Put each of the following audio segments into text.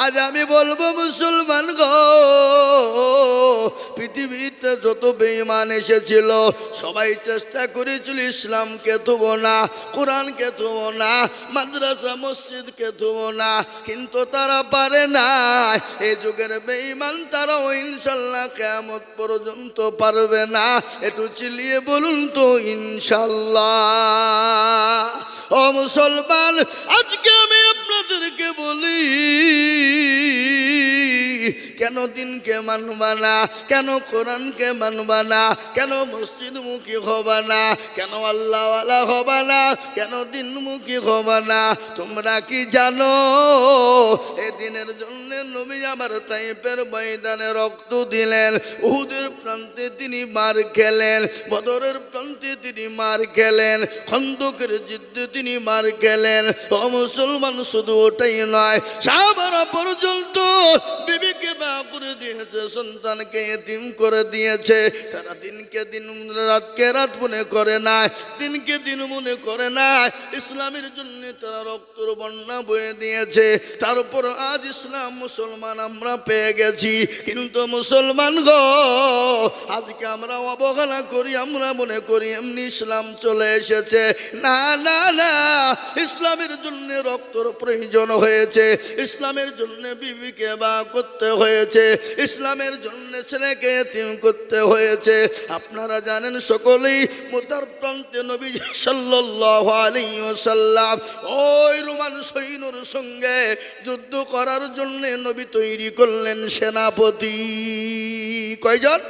আজ আমি বলবো মুসলমান গো, পৃথিবীতে যত বেঈমান এসেছিল সবাই চেষ্টা করেছিল ইসলামকে থুবো না, কোরআনকে থুবো না, মাদ্রাসা মসজিদকে থুবো না, কিন্তু তারা পারে না। এই যুগের বেঈমান তারাও ইনশাল্লাহ কিয়ামত পর্যন্ত পারবে না। একটু চিল্লিয়ে বলুন তো ইনশাল্লাহ। ও মুসলমান, আজকে আমি আপনাদেরকে বলি, কেন দিনকে মানবা না, কেন কোরআনকে মানবা না, কেন মসজিদমুখী হবা না, কেন আল্লাহওয়ালা হবা না, কেন দিনমুখী হবা না? তোমরা কি জানো এই দিনের জন্য নবী আমার তাইফের ময়দানে রক্ত দিলেন, উহুদের প্রান্তে তিনি মার খেলেন, বদরের প্রান্তে তিনি মার খেলেন, খন্দকের যুদ্ধে তিনি মার খেলেন। ও মুসলমান, শুধু ওটাই নয়, সাহাবারা পর্যন্ত বিবিকে বিবাহ করে দিয়েছে, সন্তানকে এতিম করে দিয়েছে। তারা দিনকে দিন রাতকে রাত মনে করে না, দিনকে দিন মনে করে না। ইসলামের জন্য তারা রক্তর বন্যা বয়ে দিয়েছে। তারপর আজ ইসলাম মুসলমান আমরা পেয়ে গেছি, কিন্তু মুসলমান গো, আজকে আমরা অবহেলা করি, আমরা মনে করি এমনি ইসলাম চলে এসেছে। না না না, ইসলামের জন্য রক্তর প্রয়োজন হয়েছে, ইসলামের জন্য বিবিকে বিবাহ করতে হয়েছে, ইসলামের জন্য ছেলেকে এতিম করতে হয়েছে। আপনারা জানেন সকলেই, মুতার প্রান্তে নবী সাল্লাল্লাহু আলাইহি ওয়াসাল্লাম ওই রোমান সৈন্যর সঙ্গে যুদ্ধ করার জন্য নবী তৈরি করলেন সেনাপতি। কয়জন?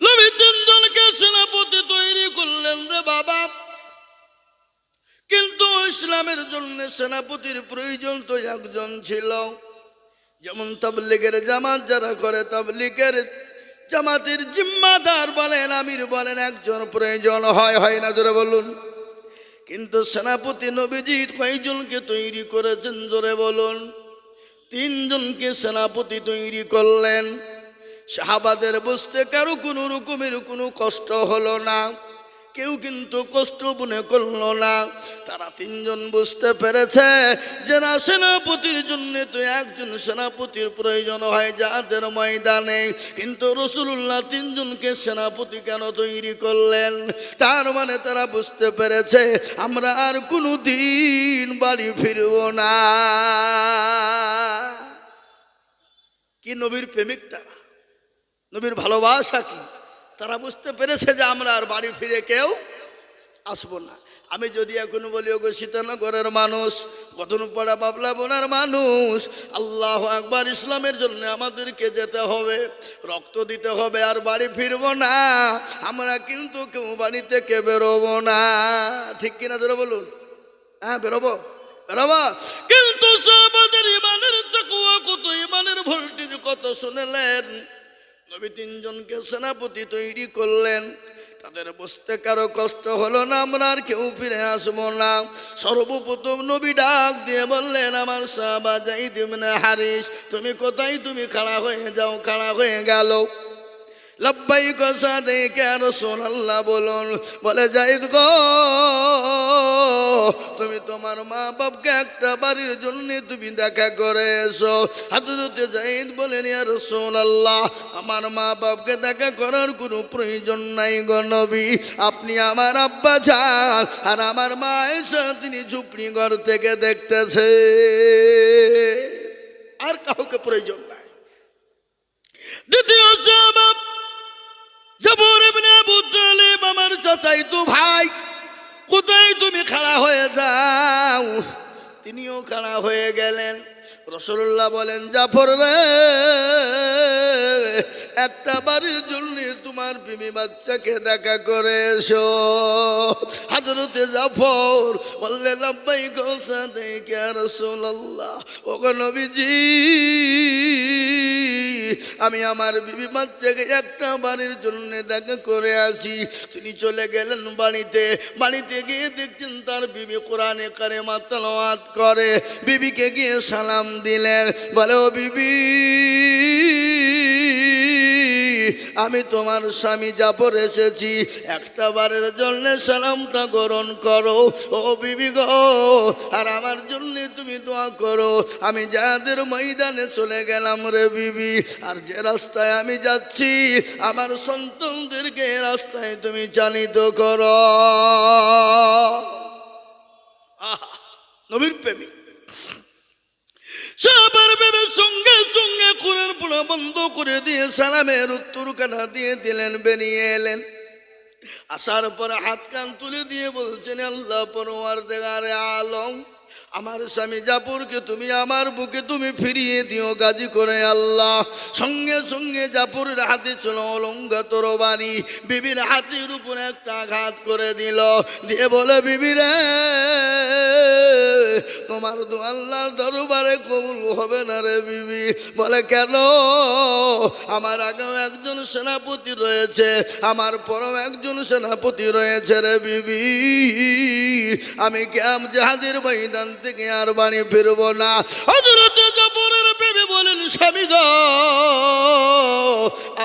নবী তিনজনকে সেনাপতি তৈরি করলেন রে বাবা। কিন্তু ইসলামের জন্য সেনাপতির প্রয়োজন তো একজন ছিল। যেমন তাবলীগের জামাত যারা করে, তাবলীগের জামাতের জিম্মাদার বলেন, আমির বলেন, একজন প্রয়োজন হয়, হয় না? জোরে বলুন। কিন্তু সেনাপতি নবীজি কয়জনকে তৈরি করেছেন? জোরে বলুন। তিনজনকে সেনাপতি তৈরি করলেন। সাহাবাদের বুঝতে কারো কোনো রকমের কোনো কষ্ট হলো না, কেউ কিন্তু কষ্ট মনে করলো না। তারা তিনজন বুঝতে পেরেছে যে না, সেনাপতির জন্য তো একজন সেনাপতির প্রয়োজন হয় যাদের ময়দানে। কিন্তু রাসূলুল্লাহ তিনজনকে সেনাপতি কেন তৈরি করলেন? তার মানে তারা বুঝতে পেরেছে আমরা আর কোনো দিন বাড়ি ফিরব না। কি নবীর প্রেমিক তারা, নবীর ভালোবাসা কি, তারা বুঝতে পেরেছে যে আমরা আর বাড়ি ফিরে কেউ আসবো না। আমি যদি এখন বলি, ওগো সীতানগরের মানুষ, কদমপাড়া বাবলা বোনার মানুষ, আল্লাহু আকবার, ইসলামের জন্য আমাদেরকে যেতে হবে, রক্ত দিতে হবে, আর বাড়ি ফিরবো না, আমরা কিন্তু কেউ বাড়ি থেকে বেরোবো না। ঠিক কিনা ধরে বলুন? হ্যাঁ, বেরোবো, বেরোবো। কিন্তু সাহাবাদের ইমানের তাকওয়া কত, ইমানের ভোল্টেজ কত শুনলেন। নবী তিনজনকে সেনাপতি তৈরি করলেন। তাদের বুঝতে কারো কষ্ট হলো না, আমরা আর কেউ ফিরে আসবো না। সর্বপ্রথম নবী ডাক দিয়ে বললেন, আমার সাহাবা যায়েদ ইবনে হারিস, তুমি কোথায়? তুমি খাড়া হয়ে যাও। খাড়া হয়ে গেল। লব্বাইক সাদেক ইয়া রাসূলুল্লাহ বলুন। বলে, যায়েদ গো, তুমি তোমার মা বাপকে একটা বাড়ির জন্য তুমি দেখা করে এসো। হযরতে যায়েদ বলেন, ইয়া রাসূলুল্লাহ, আমার মা বাপকে দেখা করার কোনো প্রয়োজন নাই গো নবী, আপনি আমার আব্বা যান, আর আমার মা এসে তিনি ঝুপড়ি ঘর থেকে দেখতেছে, আর কাউকে প্রয়োজন নাই। দ্বিতীয় সাহাবা জাফর ইবনে আবু তালিব, আমার চাচাই তো ভাই, কোথায়? তুমি খাড়া হয়ে যাও। তিনিও খাড়া হয়ে গেলেন। রাসূলুল্লাহ বলেন, জাফর রে, একটা বাড়ির জন্য তোমার বিবি বাচ্চাকে দেখা করে এসো। হযরতে জাফর বললেন, লব্বাইক সাদেক ইয়া রাসূলুল্লাহ, ওগো নবীজি, আমি আমার বিবি বাচ্চাকে একটা বাড়ির জন্য দেখা করে আসি। তিনি চলে গেলেন বাড়িতে। বাড়িতে গিয়ে দেখছেন তার বিবি কোরআনে কারিমা তেলাওয়াত করে। বিবিকে গিয়ে সালাম দিলেন। বলে, ও বিবি, আমি তোমার স্বামী জাফর এসেছি, একটা বারের জন্য সালামটা গ্রহণ করো ও বিবি গো, আর আমার জন্য তুমি দোয়া করো। আমি যাদের ময়দানে চলে গেলাম রে বিবি, আর যে রাস্তায় আমি যাচ্ছি আমার সন্তানদেরকে রাস্তায় তুমি চালিত করো। নবীর প্রেমিক সাহাবার ভেবে সঙ্গে সঙ্গে কোরআন পড়া বন্ধ করে দিয়ে সালামের উত্তর কানা দিয়ে দিলেন, বেরিয়ে এলেন। আসার পরে হাত কান তুলে দিয়ে বলছেন, আল্লাহ পরওয়ারদিগারে আলম, আমার স্বামী জাফরকে তুমি আমার বুকে তুমি ফিরিয়ে দিও গাজী করে আল্লাহ। সঙ্গে সঙ্গে জাফরের হাতে ছিল অলঙ্ঘা তরবারি, বিবির হাতের উপরে একটা আঘাত করে দিল, দিয়ে বলে, বিবি রে, তোমার দোয়া আল্লাহর দরবারে কবুল হবে না রে বিবি। বলে, কেন? আমার আগেও একজন সেনাপতি রয়েছে, আমার পরেও একজন সেনাপতি রয়েছে রে বিবি, আমি কিয়াম জিহাদের ময়দান থেকে আর বাড়ি ফিরব না। হযরত জাফরের বিবি বলেন, স্বামী গো,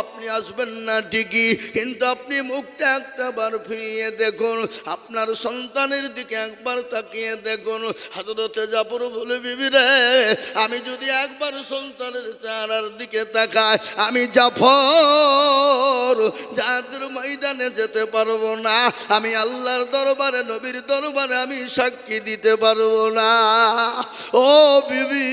আপনি আসবেন না ঠিকই, কিন্তু আপনি মুখটা একটা বার ফিরিয়ে দেখুন, আপনার সন্তানের দিকে একবার তাকিয়ে দেখুন। হযরত জাফর বলে, বিবি রে, আমি যদি একবার সন্তানের চেহারার দিকে তাকাই, আমি জাফর যাদের ময়দানে যেতে পারবো না, আমি আল্লাহর দরবারে নবীর দরবারে আমি সাক্ষী দিতে পারবো না। ও বিবি,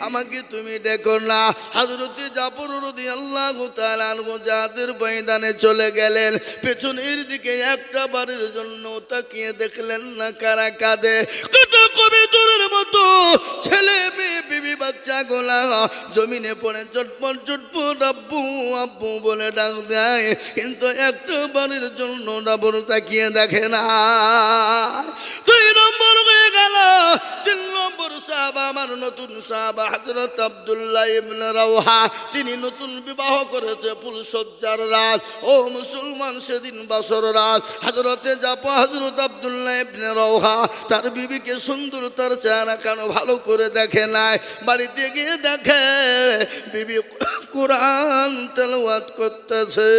আমাকে তুমি দেখো না। হযরত জাফর রাদিয়াল্লাহু তাআলা আনহু যাদের ময়দানে চলে গেলেন, পেছনের দিকে একটা বারের জন্য তাকিয়ে দেখলেন না কারা কাঁদে। কত কবিতরের মতো ছেলে মেয়ে বিবি বাচ্চা গোলা জমিনে পড়ে চটপট চটপট আব্বু আব্বু বলে ডাক দেয়, কিন্তু একটা বারের জন্য ডাবর তাকিয়ে দেখে না। 2 নম্বর হয়ে গেল। 3 নম্বর সাহাবা, আমার নতুন সাহাবা হযরত আব্দুল্লাহ ইবনে রাওহা, তিনি নতুন বিবাহ করেছে ফুলসজ্জার রাত। ও মুসলমান, সেদিন বাসর রাত। হযরতে জাফর হযরত আব্দুল্লাহ ইবনে রাওহা তার বিবিকে সুন্দর তার চেহারা কেন ভালো করে দেখে নাই। বাড়িতে গিয়ে দেখে বিবি কোরআন তেলাওয়াত করতেছে।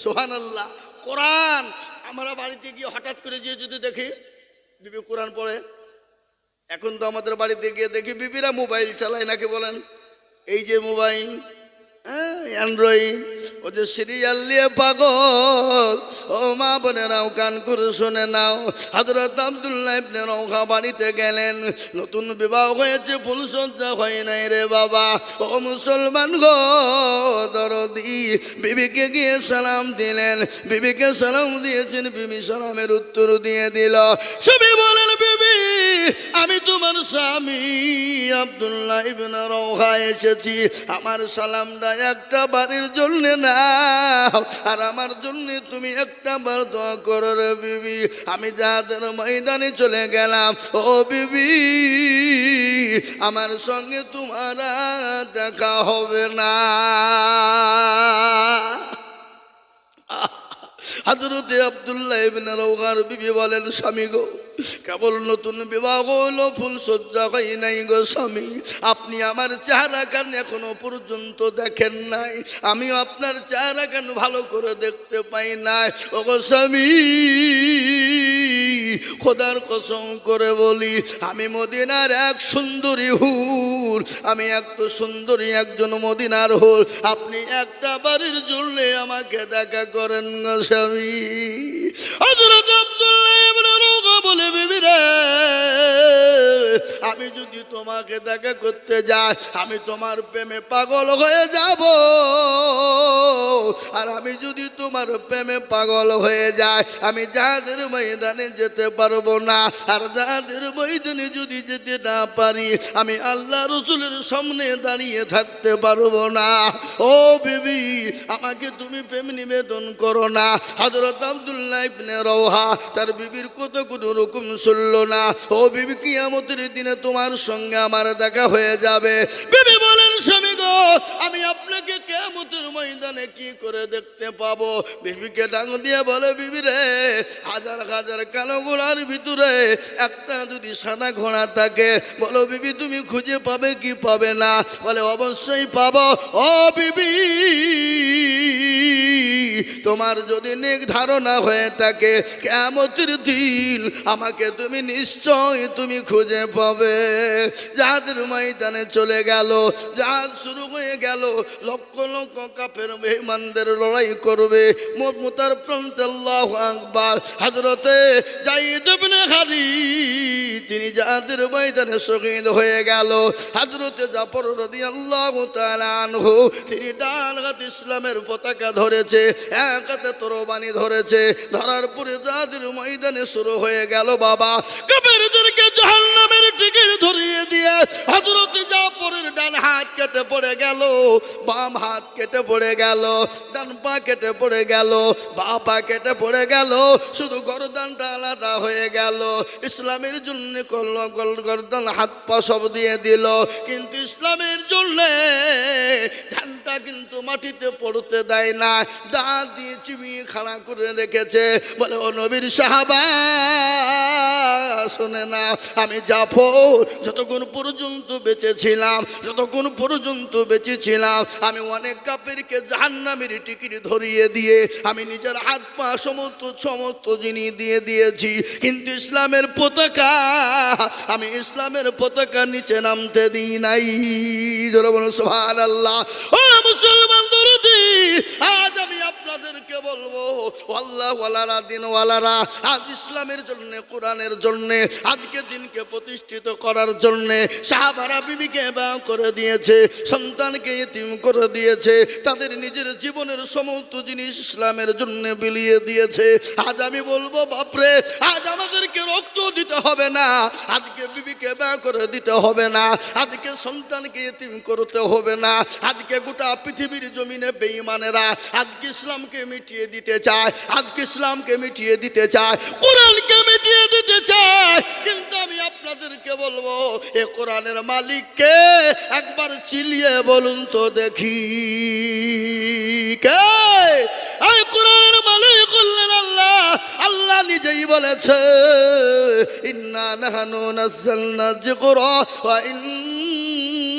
সুবহানাল্লাহ। কোরআন, আমরা বাড়িতে গিয়ে হঠাৎ করে গিয়ে যদি দেখি বিবি কোরআন পড়ে, এখন তো আমাদের বাড়িতে গিয়ে দেখি বিবিরা মোবাইল চালায় নাকি বলেন? এই যে মোবাইল, অ্যান্ড্রয়েড, ও যে সিরিয়াল নিয়ে পাগল। ও মা বোনেরাও কান করে শুনে নাও। হযরত আব্দুল্লাহ ইবনে রাওহা বাড়িতে গেলেন, নতুন বিবাহ হয়েছে, ফুলসজ্জা হয় নাই রে বাবা। ও মুসলমান গো দরদি, বিবিকে গিয়ে সালাম দিলেন। বিবিকে সালাম দিয়েছেন, বিবি সালামের উত্তর দিয়ে দিল। স্বামী বলেন, বিবি, আমি তোমার স্বামী আব্দুল্লাহ ইবনে রাওহা এসেছি, আমার সালামটা একটা বারের জন্য নাও, আর আমার জন্য তুমি একটা বার দোয়া করো রে বিবি। আমি যাদের ময়দানে চলে গেলাম, ও বিবি, আমার সঙ্গে তোমার দেখা হবে না। হযরতে আব্দুল্লাহ ইবনে রাওহার বিবি বলেন, স্বামী গো, কেবল নতুন বিবাহ হলো, ফুলসজ্জা হয় নাই গো স্বামী, আপনি আমার চেহারা কেন এখনো পর্যন্ত দেখেন নাই, আমিও আপনার চেহারা কেন ভালো করে দেখতে পাই নাই। ও গো স্বামী, খোদার কসম করে বলি, আমি মদিনার এক সুন্দরী হুর, আমি একটু সুন্দরী একজন মদিনার হুর, আপনি একটা বারের জন্য আমাকে দেখা করেন গো স্বামী। হযরত আব্দুল্লাহ ইবনে রাওহা বলে, বিবি রে, আমি যদি তোমাকে দেখা করতে যাই, আমি তোমার প্রেমে পাগল হয়ে যাব, আর আমি যদি তোমার প্রেমে পাগল হয়ে যাই, আমি যাদের ময়দানে যেতে পারবো না, আর যাদের ময়দানে যদি যেতে না পারি, আমি আল্লাহ রাসূলের সামনে দাঁড়িয়ে থাকতে পারবো না। ও বিবি, আমাকে তুমি প্রেম নিবেদন করো না। হযরত আব্দুল্লাহ ইবনে রাওহা তার বিবির কতগুলো রকম শুনল না। ও বিবি, কিয়ামতের দিনে তোমার সঙ্গে আমার দেখা হয়ে যাবে। বিবি বলেন, স্বামী গো, আমি আপনাকে কিয়ামতের ময়দানে কি করে দেখতে পাবো? বিবিকে ডাক দিয়ে বলে, বিবি রে, হাজার হাজার কালো ঘোড়ার ভিতরে একটা যদি সাদা ঘোড়া থাকে, বলো বিবি তুমি খুঁজে পাবে কি পাবে না? বলে অবশ্যই পাবো। ও বিবি, তোমার যদি নেক ধারণা হয়ে থাকে, কিয়ামতের দিন আমাকে তুমি নিশ্চয় তুমি খুঁজে পাবে। জাহাজের ময়দানে চলে গেল, জাহাজ শুরু হয়ে গেল। লক্ষ লক্ষ কাফের বেঈমানদের লড়াই করবে। মুতার প্রান্তে আল্লাহু আকবার। হযরতে যায়েদ ইবনে হারিস তিনি জাহাজের ময়দানে শহীদ হয়ে গেল। হযরতে জাফর রাদিয়াল্লাহু তাআলা আনহু তিনি ডান হাতে ইসলামের পতাকা ধরেছে, এক হাতে তরবারি ধরেছে। ধরার পরে জাহাজের ময়দানে শুরু হয়ে গেল বাবা কাফেরদেরকে জাহান্নামের টিকিট ধরিয়ে দিয়ে হযরতে জাফরের ডান হাত কেটে পড়ে গেল, বাম হাত কেটে পড়ে গেল, ডান পা কেটে পড়ে গেল, বাঁ পা কেটে পড়ে গেল, শুধু গর্দানটা আলাদা হয়ে গেল। ইসলামের জন্য গর্দান হাত পা সব দিয়ে দিল, কিন্তু ইসলামের জন্য ধানটা কিন্তু মাটিতে পড়তে দেয় না, দাঁত দিয়ে চিবিয়ে খাড়া করে রেখেছে। বলে, ও নবীর সাহাবা শোনে না, আমি জাফর যতক্ষণ পর্যন্ত বেঁচেছিলাম, যতক্ষণ পর্যন্ত বেঁচেছিলাম, আমি অনেক কাফেরকে জাহান্নামের টিকিট ধরিয়ে দিয়ে আমি নিজের হাত পা সমস্ত জিনিস দিয়ে দিয়েছি, কিন্তু ইসলামের পতাকা, আমি ইসলামের পতাকা নিচে নামতে দিই নাই। জোরে বলুন সুবহানাল্লাহ। ও মুসলমান দরদি, আজ আমি আপনাদেরকে বলবো, আল্লাহ ওয়ালারা, দিন ওয়ালারা, আজ ইসলামের জন্য, কোরআনের জন্য, আজকে দিনকে প্রতিষ্ঠিত করার জন্য সাহাবারা বিবিকে বিবাহ করে দিয়েছে, সন্তানকে ইতিম করে দিয়েছে, তাদের নিজের জীবনের সমস্ত জিনিস ইসলামের জন্য বিলিয়ে দিয়েছে। আজ আমি বলবো, বাপরে, আজ আমাদেরকে রক্ত দিতে হবে না, আজকে বিবিকে বিবাহ করে দিতে হবে না, আজকে সন্তানকে ইতিম করতে হবে না, আজকে গোটা পৃথিবীর জমিনে বেঈমানেরা আজকে ইসলামকে মিটিয়ে দিতে চায়, আজকে ইসলামকে মিটিয়ে দিতে চায়, কোরআনকে মিটিয়ে দিতে চায়। কিন্তু আমি আপনাদেরকে বলবো, এ কোরআনের মালিককে একবার চিলিয়ে বলুন তো দেখি, কে? এই কোরআনের মালিক হলেন আল্লাহ। আল্লাহ নিজেই বলেছে, ইন্না নাহনু নাযালনা যিকরা ওয়া ইন্না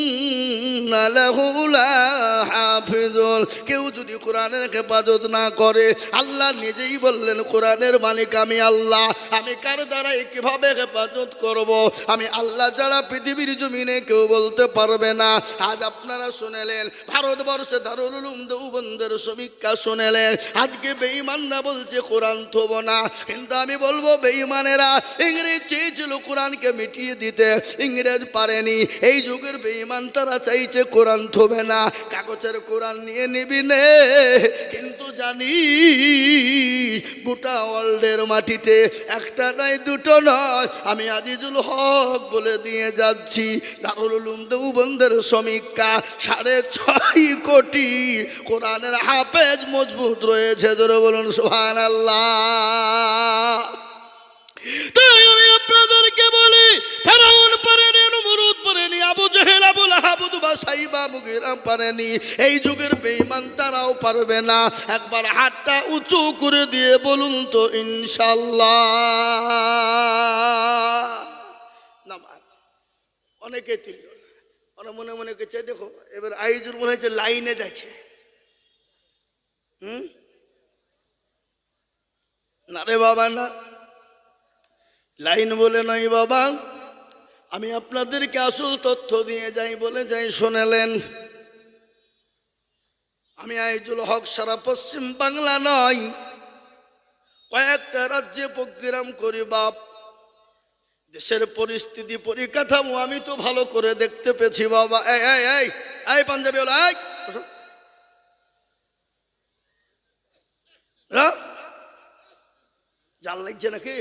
লাহু লাহাফিজুন। কেউ যদি কোরআনের হেফাজত না করে, আল্লাহ নিজেই বললেন, কোরআনের মালিক আমি আল্লাহ, আমি কার দ্বারাই কিভাবে হেফাজত করব? আমি আল্লাহ যারা পৃথিবীর জমিনে কেউ বলতে পারবে না। আজ আপনারা শুনেলেন, ভারতবর্ষে দারুল উলুম দেওবন্দের সমীক্ষা শুনেলেন, আজকে বেঈমানরা বলছে কোরআন থব না। কিন্তু আমি বলবো, বেঈমানেরা ইংরেজ চেয়েছিল কোরআনকে মিটিয়ে দিতে, ইংরেজ পারেনি। এই যুগের বেঈমান তারা চাইছে কোরআন থবে না, কাগজের কোরআন নিয়ে নিবি নে। কিন্তু জানি গোটা ওয়ার্ল্ডের মাটিতে একটা নয়, দুটো নয়, আমি আজিজুল হক বলে দিয়ে যাচ্ছি, দারুল উলুম দেওবন্দের সমীক্ষা 6.5 কোটি কোরআনের হাফেজ মজবুত রয়েছে। জোরে বলুন সুবহানাল্লাহ। তাই আমি আপনাদেরকে বলি, ফেরাউন পারেনি, নমরুদ পারেনি, আবু জেহেল, আবু লাহাব, উতবা, সাইবা, মুগীরা পারেনি। এই যুগের বেঈমান তারাও পারবে না। একবার হাতটা উঁচু করে দিয়ে বলুন তো ইনশাআল্লাহ। নামাজ অনেকে তুলল, অনেক মনে মনে কেছে, দেখো এবার আইজুর মনে হচ্ছে লাইনে যাচ্ছে। না রে বাবা, না, লাইন বলে নাই বাবা, আমি আপনাদেরকে আসল তথ্য দিয়ে যাই, বলে যাই, শোনালেন। আমি আইজুল হক সারা পশ্চিম বাংলা নয়, কয়েকটা রাজ্যে প্রোগ্রাম করি বাপ। দেশের পরিস্থিতি, পরিকাঠামো আমি তো ভালো করে দেখতে পেয়েছি বাবা। এই এই এই এই পাঞ্জাবি হলো, এই জাল লাগছে নাকি?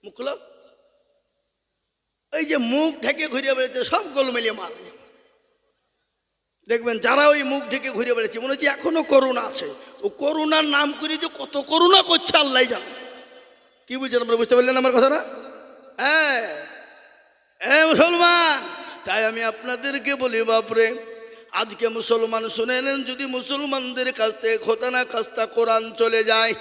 মুখ খুলো। এই যে মুখ ঢেকে ঘুরিয়ে বেড়েছে, সব গোলমেলিয়ে মাল। দেখবেন যারা ওই মুখ ঢেকে ঘুরে বেড়েছে, মনে হচ্ছে এখনো করোনা আছে। ও করোনার নাম করে যে কত করোনা করছে আল্লাহ জানে। কি বুঝছেন আপনারা? বুঝতে পারলেন আমার কথাটা? হ্যাঁ মুসলমান, তাই আমি আপনাদেরকে বলি বাপরে, আজকে মুসলমান শুনে নেন, যদি মুসলমানদের কাছ থেকে খোদানা খাস্তা কোরআন চলে যায়,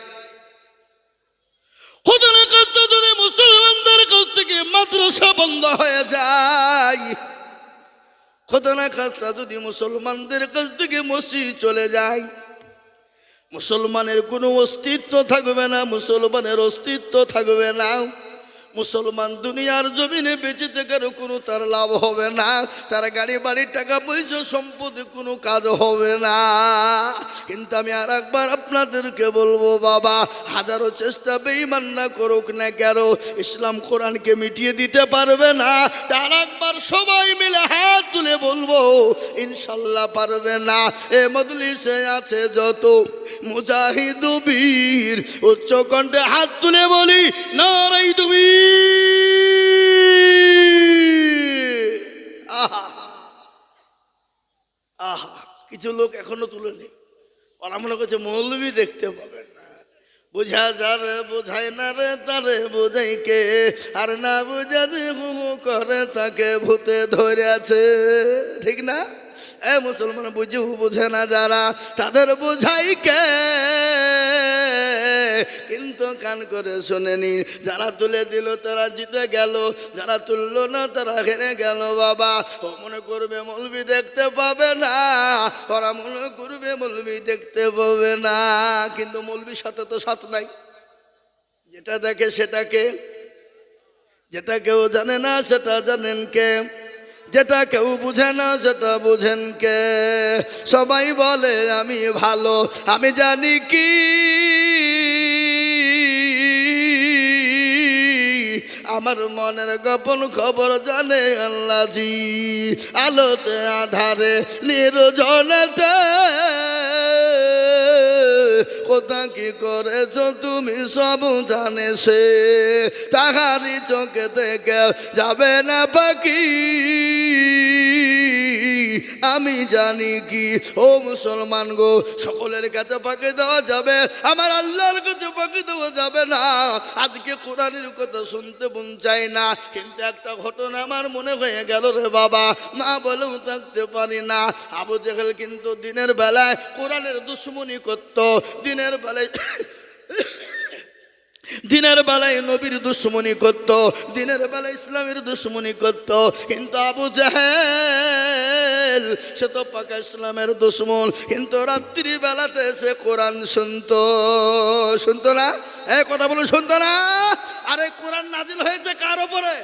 খোদানা খাস্তা যদি মুসলমানদের কাছ থেকে মাদ্রাসা বন্ধ হয়ে যায়, খোদানা খাস্তা যদি মুসলমানদের কাছ থেকে মসজিদ চলে যায়, মুসলমানের কোনো অস্তিত্ব থাকবে না, মুসলমানের অস্তিত্ব থাকবে না। মুসলমান দুনিয়ার জমিনে বেঁচে থাকার কোনো তার লাভ হবে না, তার গাড়ি বাড়ি টাকা পয়সা সম্পদে কোনো কাজ হবে না। কিন্তু আমি আর একবার আপনাদেরকে বলবো বাবা, হাজারো চেষ্টা বেঈমান না করুক না কেন, ইসলাম কোরআনকে মিটিয়ে দিতে পারবে না। তার একবার সবাই মিলে হাত তুলে বলবো ইনশাল্লাহ পারবে না। এ মজলিসে আছে যত মুজাহিদ বীর, উচ্চ কণ্ঠে হাত তুলে বলি নারায়ে তাকবীর। আহা আহা, কিছু লোক এখনো তুলেনি, ওরা মনে করছে মৌলবি দেখতে পাবেন না। বুঝা যারে বোঝায় না রে তারে বোঝাই কে, আর না বুঝা যে হু করে তাকে ভূতে ধরে আছে, ঠিক না? এ মুসলমান, বুঝে না যারা তাদের বোঝাই কে, কিন্তু কান করে শোনেনি। যারা তুলে দিল তারা জিতে গেল, যারা তুললো না তারা হেরে গেল। বাবা, ও মনে করবে মৌলবি দেখতে পাবে না, ওরা মনে করবে মৌলবি দেখতে পাবে না, কিন্তু মৌলবির সাথে তো সাথ নাই। যেটা দেখে সেটাকে, যেটা কেউ জানে না সেটা জানেন কে, যেটা কেউ বুঝে না সেটা বুঝেন কে। সবাই বলে আমি ভালো, আমি জানি কি আমার মনের গোপন খবর জানে আল্লাহজি। আলোতে আধারে নির্জনেতে কোথা কি করেছ তুমি সব জানে সে, তাহারি চোখে থেকে যাবে না পাখি, আমি জানি কি। ও মুসলমান গো, সকলের কাছে ফাঁকি দেওয়া যাবে, আমার আল্লাহর কাছে ফাঁকি দেওয়া যাবে না। আজকে কোরআনের কথা শুনতে মন চাই না, কিন্তু একটা ঘটনা আমার মনে হয়ে গেল রে বাবা, না বলেও থাকতে পারি না। আবু জেহেল কিন্তু দিনের বেলায় কোরআনের দুশমনি করত, দিনের বেলায় নবীর দুশ্মনী করত, দিনের বেলায় ইসলামের দুশ্মনী করত। কিন্তু আবু জাহেল সে তো পাকা ইসলামের দুশ্মন, কিন্তু রাত্রি বেলাতে সে কোরআন শুনতো না। এই কথা বলে শুনতো না। আরে কোরআন নাজিল হয়েছে কার উপরে?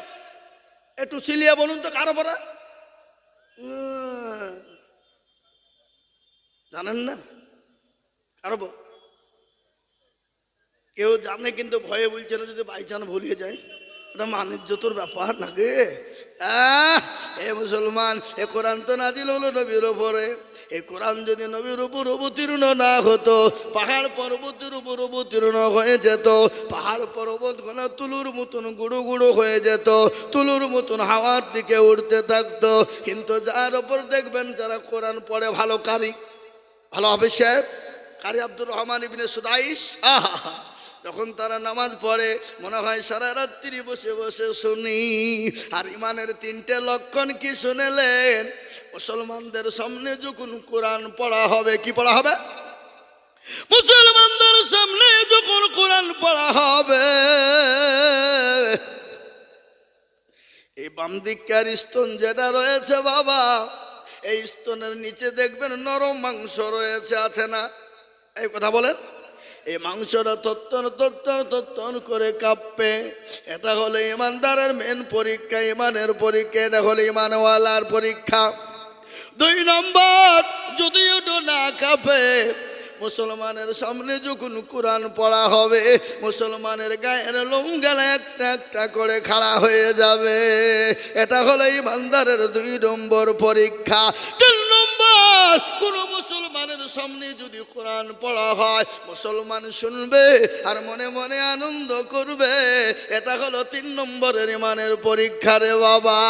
একটু চিলিয়ে বলুন তো, কার উপরে? জানেন না কার উপর? কেউ জানে কিন্তু ভয়ে বলছে না, যদি বাইচান ভুলিয়ে যায় এটা মানিজ্যতর ব্যাপার নাকি? এ মুসলমান, এ কোরআন তো নাজিল হলো নবীর উপরে। এই কোরআন যদি নবীর উপর অবতীর্ণ না হতো, পাহাড় পর্বতের উপর অবতীর্ণ হয়ে যেত, পাহাড় পর্বত গুলো তুলুর মতন গুঁড়ো গুঁড়ো হয়ে যেত, তুলুর মতন হাওয়ার দিকে উঠতে থাকতো। কিন্তু যার উপর দেখবেন যারা কোরআন পড়ে ভালো কারি, ভালো হাফেজ সাহেব, কারি আব্দুর রহমান ইবনে সুদাইস, যখন তারা নামাজ পড়ে মনে হয় সারা রাত্রি বসে বসে শুনি। আর ইমানের তিনটে লক্ষণ কি শুনেলেন? মুসলমানদের সামনে যখন কোরআন পড়া হবে, কি পড়া হবে? মুসলমানদের সামনে যখন কোরআন পড়া হবে, এই বাম দিককার স্তন যেটা রয়েছে বাবা, এই স্তনের নিচে দেখবেন নরম মাংস রয়েছে, আছে না? এই কথা বলেন। এই মাংসটা তত্তন করে কাঁপবে। এটা হলো ইমানদারের মেন পরীক্ষা, ইমানের পরীক্ষা, এটা হলো ইমানওয়ালার পরীক্ষা। 2 নম্বর, যদি ওটা না কাঁপে, মুসলমানের সামনে যখন কোরআন পড়া হবে, মুসলমানের গায়ের লোমগুলো একটা একটা করে খাড়া হয়ে যাবে। এটা হলো ইমানদারের 2 নম্বর পরীক্ষা। 3 নম্বর, কোন মুসলমানের সামনে যদি কোরআন পড়া হয়, মুসলমান শুনবে আর মনে মনে আনন্দ করবে। এটা হলো 3 নম্বরের ইমানের পরীক্ষা রে বাবা।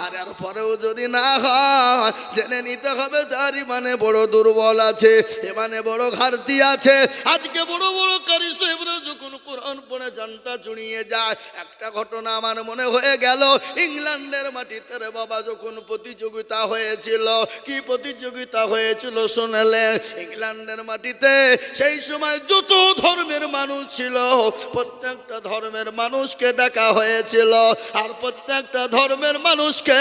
আর এর পরেও যদি না হয় জেনে নিতে হবে তার ইমানে বড় দুর্বল আছে, ইমানে বড় ঘাটতি আছে। আজকে বড় বড় কারি সাহেবরা যখন কোরআন পড়ে জানটা জুড়িয়ে যায়, একটা ঘটনা আমার মনে হয়ে গেল, ইংল্যান্ডের মাটিতে রে বাবা যখন প্রতিযোগিতা হয়েছিল, কি প্রতিযোগিতা হয়েছিল শুনলেন? ইংল্যান্ডের মাটিতে সেই সময় যত ধর্মের মানুষ ছিল প্রত্যেকটা ধর্মের মানুষকে ডাকা হয়েছিল, আর প্রত্যেকটা ধর্মের মানুষকে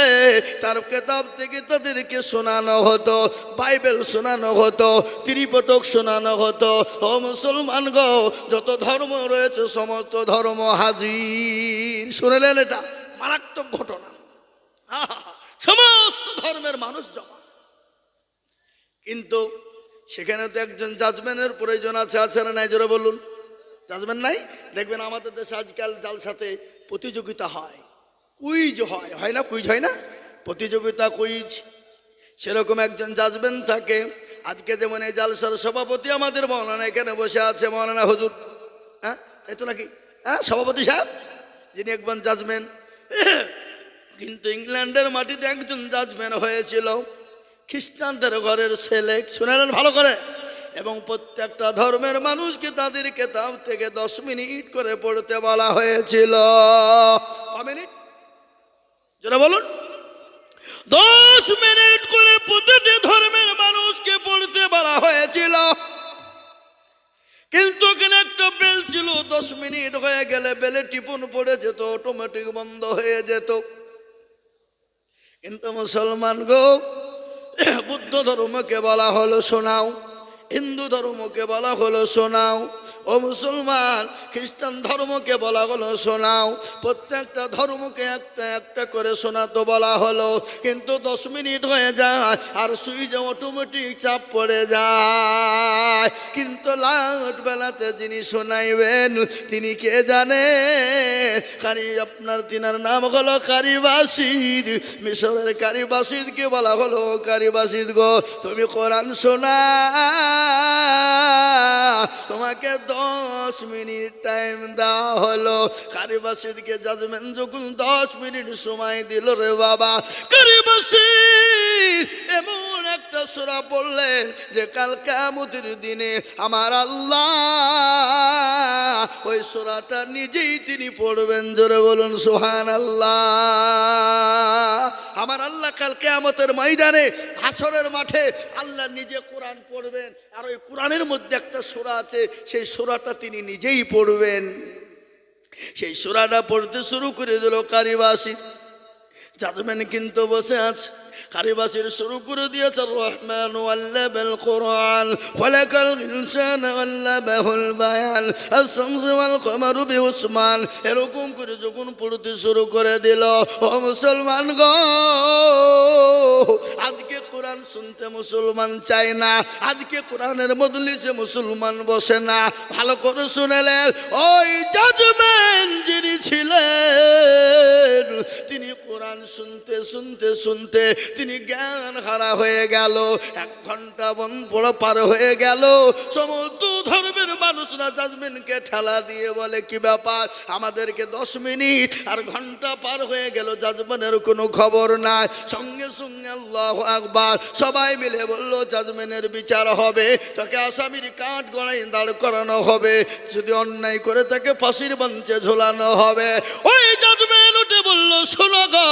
তার কিতাব থেকে তাদেরকে শোনানো হতো, বাইবেল শোনানো হতো, ত্রিপিটক শোনানো হতো। ও মুসলমান গো, যত ধর্ম রয়েছে সমস্ত ধর্ম হাজির। শুনলেন? এটা মারাত্মক ঘটনা। সমস্ত ধর্মের মানুষ জমা, কিন্তু সেখানে তো একজন জাজমেন্টের প্রয়োজন আছে, আছে না নাই? জোরে বলুন। জাজমেন্ট নাই? দেখবেন আমাদের দেশে আজকাল জালসাতে প্রতিযোগিতা হয়, কুইজ হয়, হয় না? কুইজ হয় না? প্রতিযোগিতা, কুইজ। সেরকম একজন জাজমেন্ট থাকে। আজকে যেমন এই জালসার সভাপতি আমাদের মৌলানা এখানে বসে আছে, মৌলানা হুজুর, হ্যাঁ তাই তো নাকি? হ্যাঁ, সভাপতি সাহেব যিনি একজন জাজমেন্ট। কিন্তু ইংল্যান্ডের মাটিতে একজন জাজমেন্ট হয়েছিল, খ্রিস্টানদের ঘরের ছেলে। শুনেলেন ভালো করে? এবং প্রত্যেকটা ধর্মের মানুষকে তাদের কিতাব থেকে 10 মিনিট করে পড়তে বলা হয়েছিল। ক মিনিট? যেটা বলুন। 10 মিনিট করে প্রতিটি ধর্মের মানুষকে পড়তে বলা হয়েছিল। কিন্তু ওখানে একটা বেল ছিল, 10 মিনিট হয়ে গেলে বেলে টিপুন পড়ে যেত, অটোমেটিক বন্ধ হয়ে যেত। কিন্তু মুসলমান গো, বুদ্ধ ধর্মকে বলা হলো শোনাও, হিন্দু ধর্মকে বলা হলো শোনাও। ও মুসলমান, খ্রিস্টান ধর্মকে বলা হলো শোনাও। প্রত্যেকটা ধর্মকে একটা একটা করে শোনাতে বলা হলো। কিন্তু 10 মিনিট হয়ে যায় আর সুইচে অটোমেটিক চাপ পড়ে যায়। কিন্তু লাস্ট বেলাতে যিনি শোনাইবেন তিনি কে জানে? কারি আপনার তিনার নাম হলো কারি বাসিদ। মিশরের কারি বাসিদকে বলা হলো, কারি বাসিদ গো, তুমি কোরআন শোনা, তোমাকে 10 মিনিট টাইম দেওয়া হলো। কারি বাসিদকে জাজমেন্ট যখন 10 মিনিট সময় দিল রে বাবা, কারি বাসিদ এমন একটা সূরা পড়লেন যে কাল কিয়ামতের দিনে আমার আল্লাহ ওই সূরাটা নিজেই তিনি পড়বেন। জোরে বলুন সুবহানাল্লাহ। আমার আল্লাহ কাল কিয়ামতের ময়দানে, হাসরের মাঠে আল্লাহ নিজে কোরআন পড়বেন, আর ওই কোরআনের মধ্যে একটা সূরা আছে, সেই সূরাটা তিনি নিজেই পড়বেন। সেই সূরাটা পড়তে শুরু করে দিল কারি বাসিদ। জাজমেন্ট কিন্তু বসে আছে। কারি বাসিদ শুরু করে দিয়েছে, রহমান আল্লামাল কোরআন, খলাকাল ইনসানা আল্লামাহুল বায়ান, আশ-শামসু ওয়াল কমারু বিউসমান। এরকম করে যখন পড়তে শুরু করে দিল, ও মুসলমান গো, আজকে কোরআন শুনতে মুসলমান চায় না, আজকে কোরআনের মজলিসে মুসলমান বসে না। ভালো করে শুনেলেন, ওই জাজমেন্ট যিনি ছিলেন তিনি কোরআন শুনতে শুনতে শুনতে তিনি জ্ঞান হারা হয়ে গেল। 1 ঘন্টা পড়া পার হয়ে গেল। সমস্ত ধর্মের মানুষরা জাজমেন্টকে ঠেলা দিয়ে বলে, কি ব্যাপার, আমাদেরকে 10 মিনিট আর ঘন্টা পার হয়ে গেল, জাজমেন্টের কোনো খবর নাই। সঙ্গে সঙ্গে আল্লাহু আকবার সবাই মিলে বলল, জাজমেন্টের বিচার হবে, তাকে আসামির কাঠ গড়াই দাঁড় করানো হবে, যদি অন্যায় করে তাকে ফাঁসির মঞ্চে ঝোলানো হবে। ওই জাজমেন্ট উঠে বলল, শোনো গো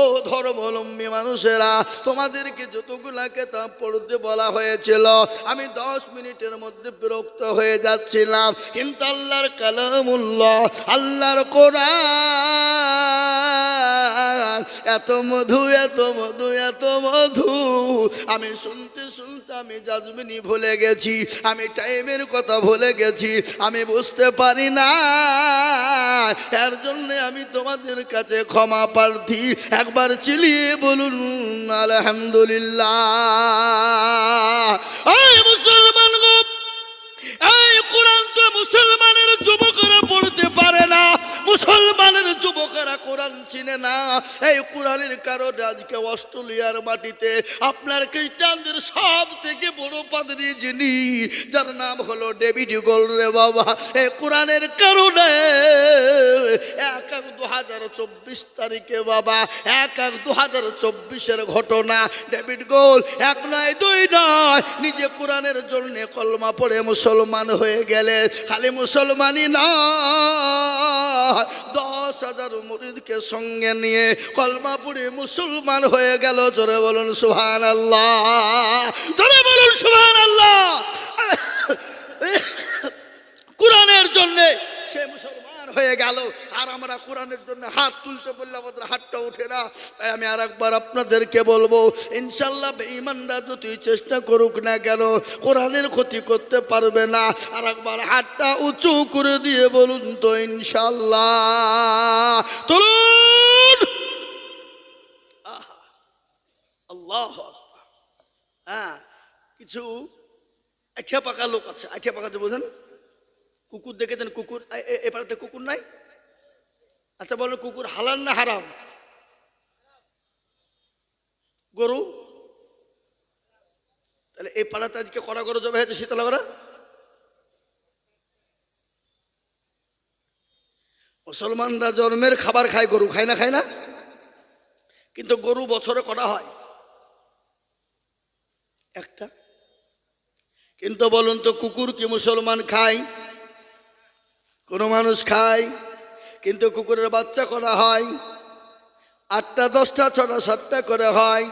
ও ধর্মাবলম্বী মানুষেরা, তোমাদেরকে যতগুলা কিতাব পড়তে বলা হয়েছিল আমি 10 মিনিটের মধ্যে বিরক্ত হয়ে যাচ্ছিলাম, কিন্তু আল্লাহর কালামুল্লাহ, আল্লাহর কোরআন এত মধু, এত মধু, এত মধু, আমি শুনতে শুনতে আমি জাজমেন্টই ভুলে গেছি, আমি টাইমের কথা ভুলে গেছি, আমি বুঝতে পারি না। এর জন্য আমি তোমাদের কাছে ক্ষমা প্রার্থী। একবার চিলিয়ে বলুন আলহামদুলিল্লাহ। এই মুসলমান গো, এই কোরআন তো মুসলমানের যুবকরা পড়তে পারে না, মুসলমানের যুবকেরা কোরআন চিনে না। এই কোরআনের কারণে আজকে অস্ট্রেলিয়ার মাটিতে আপনার খ্রিস্টানদের সব থেকে বড় পাদ্রী যিনি, যার নাম হলো ডেভিড গোল রে বাবা। এই কোরআনের কারণে 1/1/2024 তারিখে বাবা, 1/1/2024 ঘটনা। ডেভিড গোল 1 নয় 2 নয়, নিজে কোরআনের জন্য কলমা পড়ে মুসলমান হয়ে গেলেন। খালি মুসলমানই না, 10,000 মুরিদকে সঙ্গে নিয়ে কলমা পড়ে মুসলমান হয়ে গেল। জোরে বলুন সুবহানাল্লাহ, জোরে বলুন সুবহানাল্লাহ। কোরআনের জন্য সে মুসলমান হয়ে গেল। আর আমরা কোরআনের জন্য হাত তুলতে বললে আমাদের হাতটা ওঠে না। তাই আমি আর একবার আপনাদেরকে বলবো, ইনশাল্লাহ বেঈমানরা যতই চেষ্টা করুক না কেন কোরআনের ক্ষতি করতে পারবে না। আর একবার হাতটা উঁচু করে দিয়ে বলুন তো ইনশাল্লাহ। তুলুন আল্লাহ। হ্যাঁ, কিছু আঠা পাকা লোক আছে। আঠা পাকা যে বোঝেন, কুকুর দেখেছেন? কুকুর এ পাড়াতে কুকুর নাই? আচ্ছা বলেন, কুকুর হালাল না হারাম? গরু? তাহলে এই পাড়াতে আজকে কড়া গরু জবাই হয়েছে শীতলা করা। মুসলমানরা জন্মের খাবার খায়, গরু খায় না? খায় না? কিন্তু গরু বছরে কটা হয়? একটা। কিন্তু বলুন তো, কুকুর কি মুসলমান খায়? কোনো মানুষ খায়? কিন্তু কুকুরের বাচ্চা করা হয় 8টা 10টা 6টা 7টা করে হয়।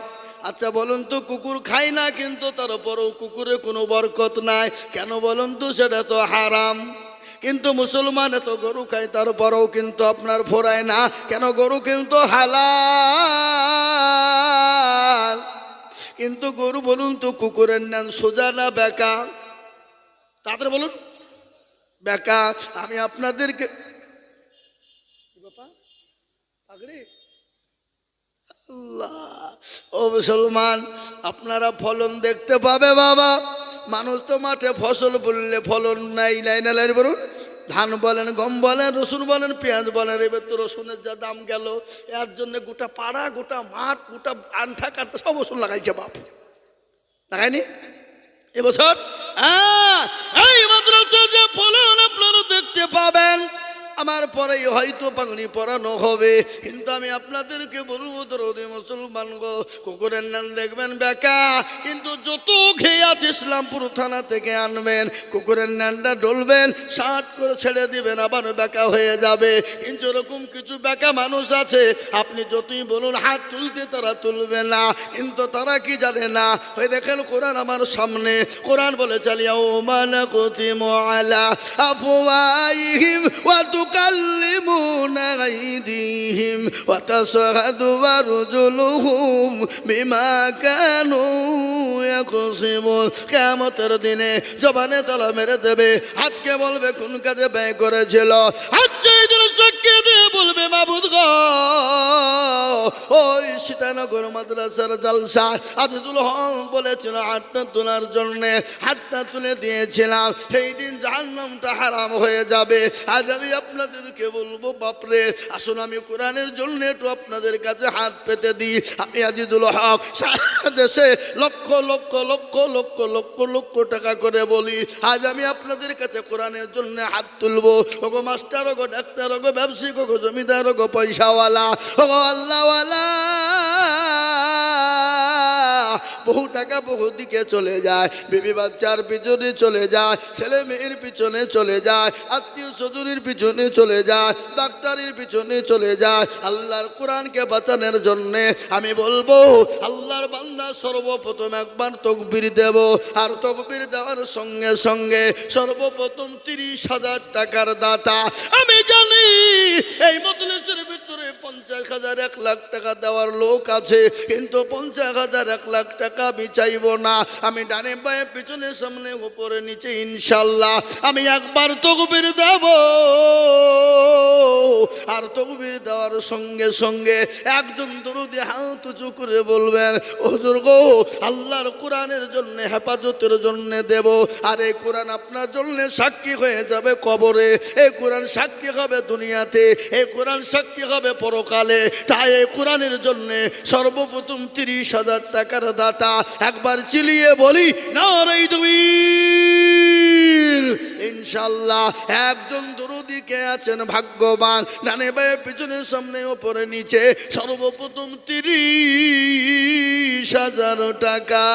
আচ্ছা বলুন তো, কুকুর খায় না কিন্তু তারপরেও কুকুরে কোনো বরকত নাই কেন বলুন তো? সেটা তো হারাম। কিন্তু মুসলমান এত গরু খায় তারপরেও কিন্তু আপনার ফোরায় না কেন? গরু কিন্তু হালাল। কিন্তু গরু বলুন তো, কুকুরের নাম সোজা না বেঁকা? তাদের বলুন বেঁকা। আমি আপনাদেরকে ও মুসলমান, আপনারা ফলন দেখতে পাবে বাবা। মানুষ তো মাঠে ফসল বললে ফলন নাই নাই না লাই বলুন। ধান বলেন, গম বলেন, রসুন বলেন, পেঁয়াজ বলেন। এবার তো রসুনের যা দাম গেল, এর জন্য গোটা পাড়া, গোটা মাঠ, গোটা আনঠা কাঠটা সব রসুন লাগাইছে বাপ। লাগায়নি এবছর? এই মাদ্রাসা যে ফলন আপনারা দেখতে পাবেন, আমার পরেই হয়তো পাগড়ি পরানো হবে। কিন্তু আমি আপনাদেরকে বলবো, দরদি মুসলমান গো, কুকুরের নাম দেখবেন বেঁকা, কিন্তু যত খেয়াত ইসলামপুর থানা থেকে আনবেন, কুকুরের নামটা ডলবেন, 60 করে ছেড়ে দিবেন, আবার বেঁকা হয়ে যাবে। কিন্তু এরকম কিছু বেঁকা মানুষ আছে, আপনি যতই বলুন হাত তুলতে তারা তুলবে না। কিন্তু তারা কি জানে না? ওই দেখেন কোরআন আমার সামনে, কোরআন বলে চালিয়াও মানা কুতিমু আলা আফওয়াহিম ওয়া তুকাল্লিমুনা আইদিহিম ওয়া তাশহাদু আরজুলুহুম বিমা কানু ইয়াকসিবুন। কিয়ামতের দিনে জবানে তালা মেরে দেবে, হাতকে বলবে কোন কাজে ব্যয় করেছিল। হাত সেই দিন সাক্ষী দিয়ে বলবে, মাবুদ গো, ওই সীতানগর মাদ্রাসার জালসা আজিজুল হক বলেছিল হাতটা তোলার জন্য, হাতটা তুলে দিয়েছিলাম। সেই দিন জাহান্নামটা হারাম হয়ে যাবে। আজ আমি আপনাদেরকে বলবো, বাপরে আসুন আমি কোরআনের জন্য একটু আপনাদের কাছে হাত পেতে দিই। আমি আজিজুল হক সারা দেশে লক্ষ লক্ষ লক্ষ লক্ষ লক্ষ লক্ষ টাকা করে বলি, আজ আমি আপনাদের কাছে কোরআনের জন্য হাত তুলবো। ওগো মাস্টার, ওগো ডাক্তার, ওগো ব্যবসায়িক, ওগো জমিদার, ওগো পয়সাওয়ালা, ওগো আল্লাহওয়ালা, বহু টাকা বহু দিকে চলে যায়, বিবি বাচ্চার পিছনে চলে যায়, ছেলে মেয়ের পিছনে চলে যায়, আত্মীয় স্বজনের পিছনে চলে যায়, ডাক্তারের পিছনে চলে যায়। আল্লাহর কোরআনকে বাঁচানোর জন্যে আমি বলবো, আল্লাহর বান্দা সর্বপ্রথম একবার তকবীর দেব, আর তকবীর দেওয়ার সঙ্গে সঙ্গে সর্বপ্রথম 30,000 টাকার দাতা। আমি জানি এই মজলিসের ভিতরে 50,000 1 লাখ টাকা দেওয়ার লোক আছে, কিন্তু 50,000 1 লাখ টাকা আমি চাইব না। আমি ডানে বায়ে পিছনে সামনে উপরে নিচে ইনশাল্লাহ আমি একবার তাকবীর দেব, আর তাকবীর দেওয়ার সঙ্গে সঙ্গে একজন দরুদি হাত উঁচু করে বলবেন, হুজুর গো, আল্লাহর কোরআনের জন্য হেফাজতের জন্য দেব, আর এই কোরআন আপনার জন্য সাক্ষী হয়ে যাবে কবরে, এই কোরআন সাক্ষী হবে দুনিয়াতে, এই কোরআন সাক্ষী হবে পরকালে। তাই এই কোরআনের জন্য সর্বপ্রথম 30,000 টাকার দাতা একবার চিলিয়ে বলি নারে তাকবীর। ইনশাআল্লাহ একজন দরুদি কে আছেন ভাগ্যবান, ডানে বায়ে পিছনে সামনে উপরে নিচে সর্বপ্রথম 30,000 টাকা।